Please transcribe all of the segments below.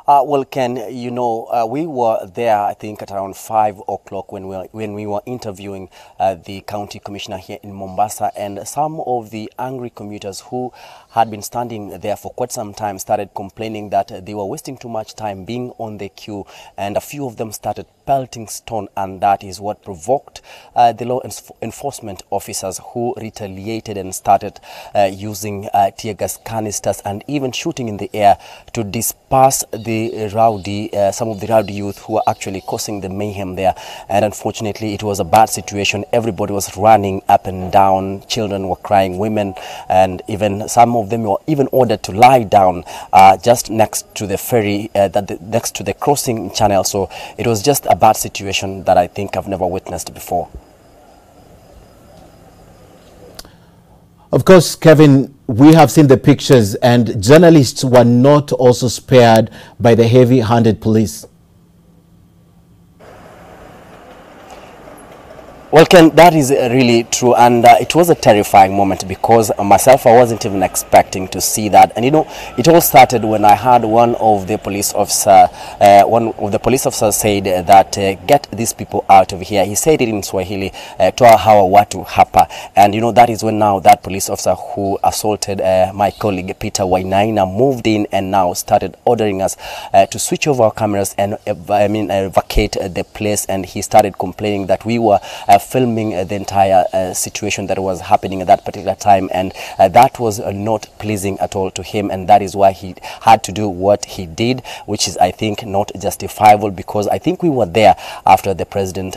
Well, Ken, we were there, I think, at around 5 o'clock when we were interviewing the county commissioner here in Mombasa, and some of the angry commuters who had been standing there for quite some time started complaining that they were wasting too much time being on the queue, and a few of them started pelting stone, and that is what provoked the law enforcement officers, who retaliated and started using tear gas canisters and even shooting in the air to disperse some of the rowdy youth who were actually causing the mayhem there. And unfortunately, it was a bad situation. Everybody was running up and down. Children were crying, women, and even some of them were even ordered to lie down just next to the ferry, next to the crossing channel. So it was just a bad situation that I think I've never witnessed before. Of course, Kevin, we have seen the pictures, and journalists were not also spared by the heavy-handed police. Well, Ken, that is really true, and it was a terrifying moment because myself, I wasn't even expecting to see that. And it all started when I heard one of the police officers said that get these people out of here. He said it in Swahili, toa hawa watu hapa. And that is when now that police officer who assaulted my colleague Peter Wainaina moved in and now started ordering us to switch over our cameras and vacate the place. And he started complaining that we were filming the entire situation that was happening at that particular time, and that was not pleasing at all to him, and that is why he had to do what he did, which is, I think, not justifiable, because I think we were there after the president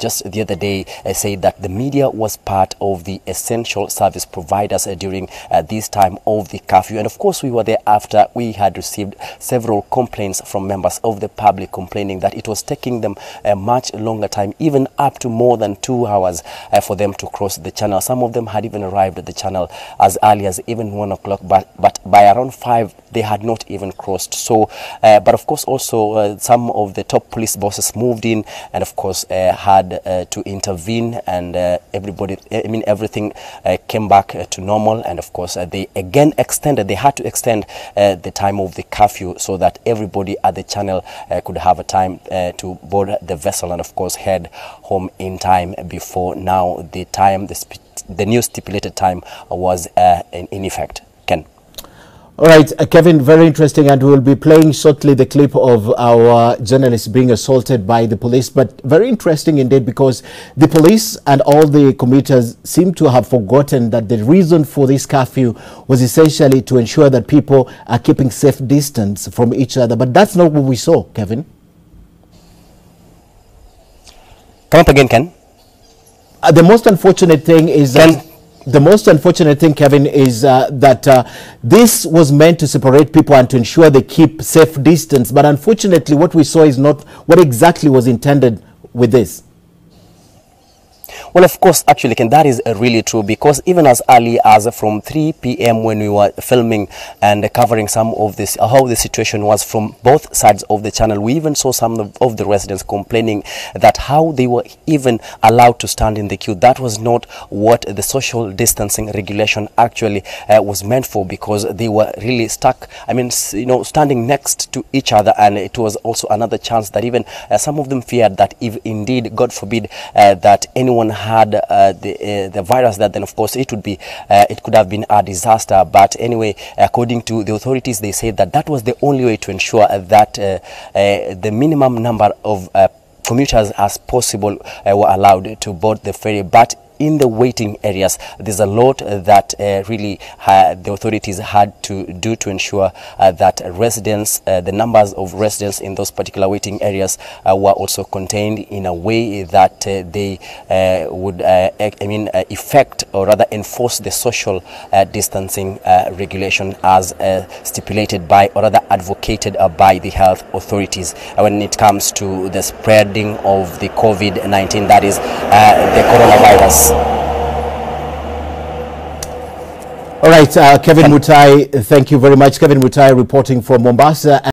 just the other day said that the media was part of the essential service providers during this time of the curfew. And of course we were there after we had received several complaints from members of the public complaining that it was taking them a much longer time, even up to more than 2 hours for them to cross the channel. Some of them had even arrived at the channel as early as even 1 o'clock, but by around 5 they had not even crossed. So but of course also some of the top police bosses moved in and of course had to intervene, and everything came back to normal. And of course they had to extend the time of the curfew so that everybody at the channel could have a time to board the vessel and of course head home in time before now the new stipulated time was in effect. Ken. All right, Kevin, very interesting, and we will be playing shortly the clip of our journalist being assaulted by the police. But very interesting indeed, because the police and all the commuters seem to have forgotten that the reason for this curfew was essentially to ensure that people are keeping safe distance from each other. But that's not what we saw, Kevin. Come up again, Ken. The most unfortunate thing is that Kevin, is that this was meant to separate people and to ensure they keep safe distance. But unfortunately, what we saw is not what exactly was intended with this. Well, of course, actually, Ken, that is really true, because even as early as from 3 p.m. when we were filming and covering some of this, how the situation was from both sides of the channel, we even saw some of the residents complaining that how they were even allowed to stand in the queue. That was not what the social distancing regulation actually was meant for, because they were really stuck, standing next to each other. And it was also another chance that even some of them feared that if indeed, God forbid, that anyone had the virus, that then of course it could have been a disaster. But anyway, according to the authorities, they said that that was the only way to ensure that the minimum number of commuters as possible were allowed to board the ferry. But in the waiting areas, there's a lot that really the authorities had to do to ensure that residents, the numbers of residents in those particular waiting areas were also contained in a way that they would effect, or rather enforce, the social distancing regulation as stipulated by, or rather advocated by, the health authorities when it comes to the spreading of the COVID-19, that is the coronavirus. All right, Kevin Mutai, thank you very much. Kevin Mutai reporting from Mombasa.